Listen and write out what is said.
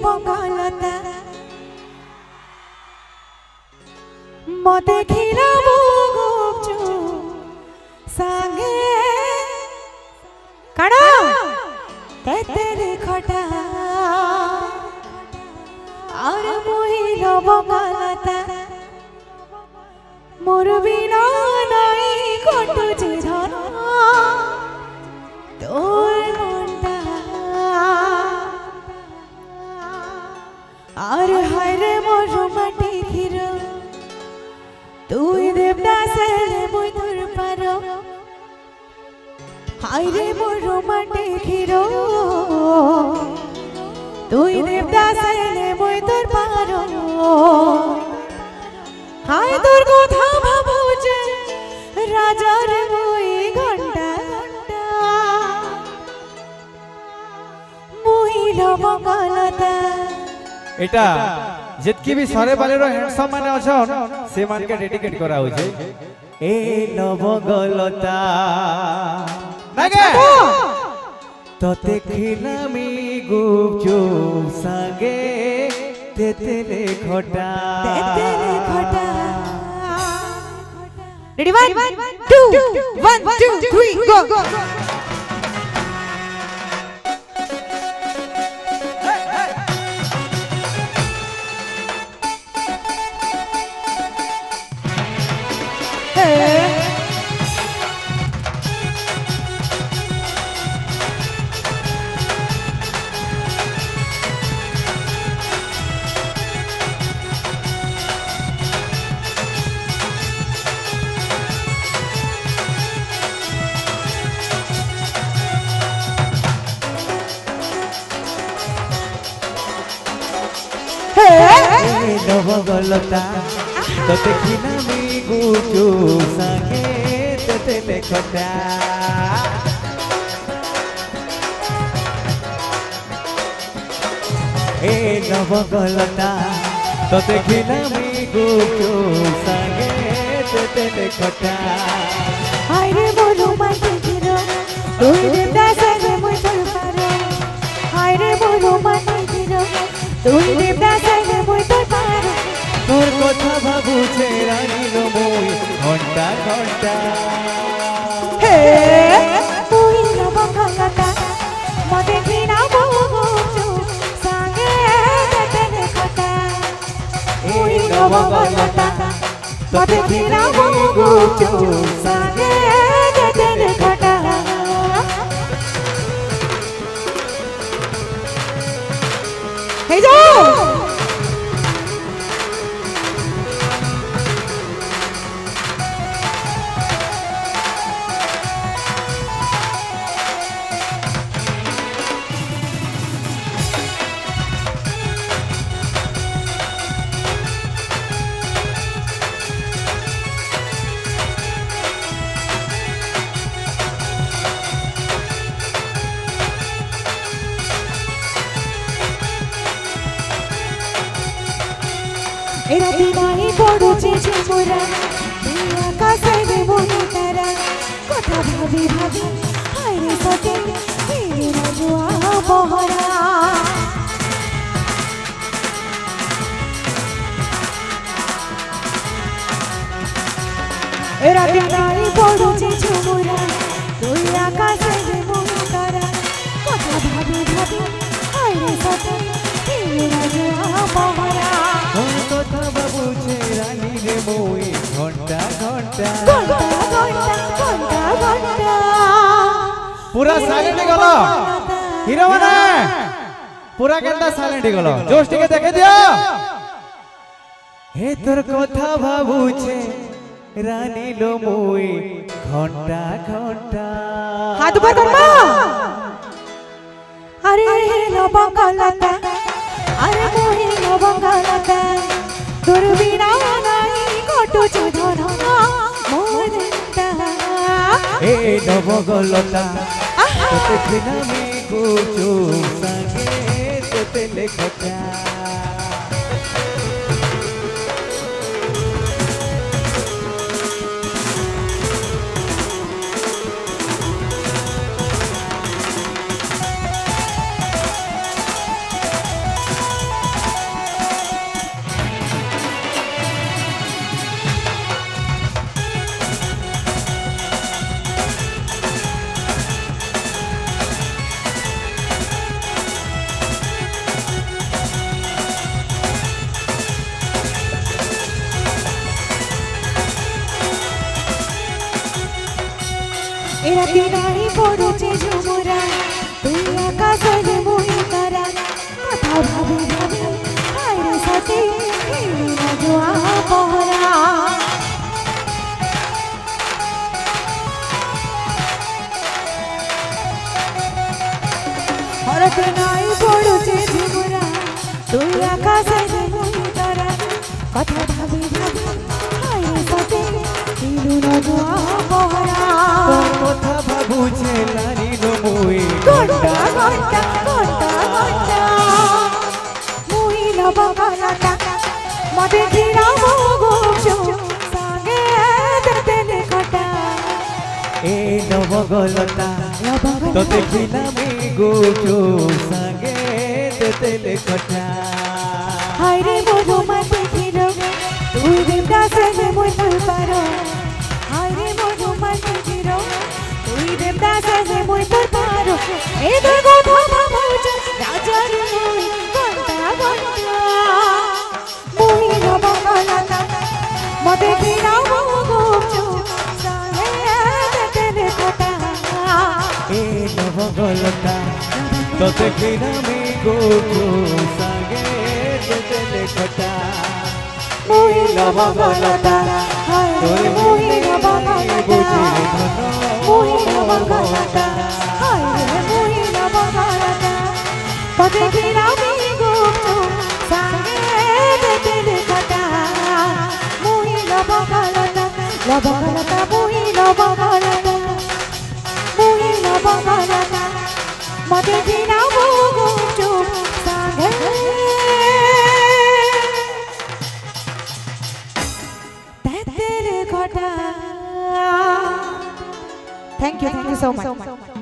বঙ্গলতা মতে খিলা বুগুপচু সাঙ্গে কাড়া তেতেরে খটা আর মহিল বঙ্গলতা মোর বিনা নাই কটুছে ধন তোর মনটা আর হায়রে মোর মাটি ঘির তুই দেবদাসে মুই তোর পার হায়রে মোর মাটি ঘির তুই দেবদাসে মুই তোর পার হায় তোর কথা ভাবুছে রাজার বই ঘন্টা ঘন্টা মহিল বঙ্গলতা এটা যেতকি বি সরে বালের হ্যান্ডসাম মানে অছন সে মানকে ডেডিকেট করা হইছে এ নবগলতা নাগে তোতে খিলামি গুপচুপ সাগে তেতেলে খটা Ready, 1, 2, 1, 2, 3, go! নবগলতা তোতে খিলামি গুপচুপ সাগে তেতেলে খটা এ নবগলতা তোতে খিলামি গুপচুপ সাগে তেতেলে খটা হায়রে মোর মাটি ঘির তুই দেবদাসে মুই তোর পার হায়রে মোর মাটি ঘির তুই দেবদাসে মুই তোর পার তোর কথা ভাবুছে রানীর মই ঘন্টা ঘন্টা হে মহিল বঙ্গলতা মতে ঘৃণা বুগুপচু সাঙ্গে তেতেলে খটা মহিল বঙ্গলতা মতে ঘৃণা বুগুপচু সাঙ্গে তেতেলে খটা হেই যাও এরা দিনাই পড়ুছে ঝুমুরা আকাশে মনে তারা কথা ভাবি ভাবি হায়রে সতে ফিরে রাজুয়া বহরা এরা দিনাই পড়ুছে ঝুমুরা তুই আকাশে মনে তারা কথা ভাবি ভাবি হায়রে সতে ফিরে রাজুয়া বহরা কথা ভাবুছে রানীর মই ঘন্টা ঘন্টা পুরা সাইলেন্ট গল হিরো মানে পুরা কেনটা সাইলেন্ট গল জোশ টিকে দেখে দিও হে তোর কথা ভাবুছে রানীর মই ঘন্টা ঘন্টা হাত বাঁধন মা আরে বঙ্গলতা আরে মহিল বঙ্গলতা তোর বিনা নাই কটুছে ধন মোর এ নবগলতা তোতে খিলামি গুপচুপ সাগে তেতেলে খটা রাতি নাই পড়ুছে ঝুমুরা তুই আকাশে মুই তারা কথা ভাবি ভাবি আইরে সাথে হিলি না জোয়া পহরা রাতি নাই পড়ুছে ঝুমুরা তুই আকাশে মুই তারা কথা ভাবি ভাবি আইরে সাথে হিলি না জোয়া পহরা কথা ভাবুছে লারিলো মুই ঘন্টা ঘন্টা ঘন্টা ঘন্টা মুই লবঙ্গলতা মদে ঘিরা মোগোচো সাগে তেলে খটা এ নবগলতা তোতে খিলামি গোচো সাগে তেলে খটা হায় রে মোরো মাটি ঘিরো তুই দেবদা সাগে মুই পারো হায় রে মোরো মাটি ঘিরো তুই দেবদা সাগে মুই পারো এ দেখো ধমা মোচা রাজার মুই ঘন্টা ঘন্টা মুই লবঙ্গলতা মদে ঘিরা মোগোচো সাগে তেলে খটা এ নবগলতা তোতে খিলামি গোচো সাগে তেলে খটা মুই লবঙ্গলতা হায় রে মুই লবঙ্গলতা মুই লবঙ্গলতা হায় রে মুই লবঙ্গলতা পদে ঘিরামি গুপ্ত সাগে তেলে খটা মুই লবঙ্গলতা লবঙ্গলতা মুই লবঙ্গলতা মুই লবঙ্গলতা পদে ঘিরামি গুপ্ত সাগে তেলে খটা Thank you so much.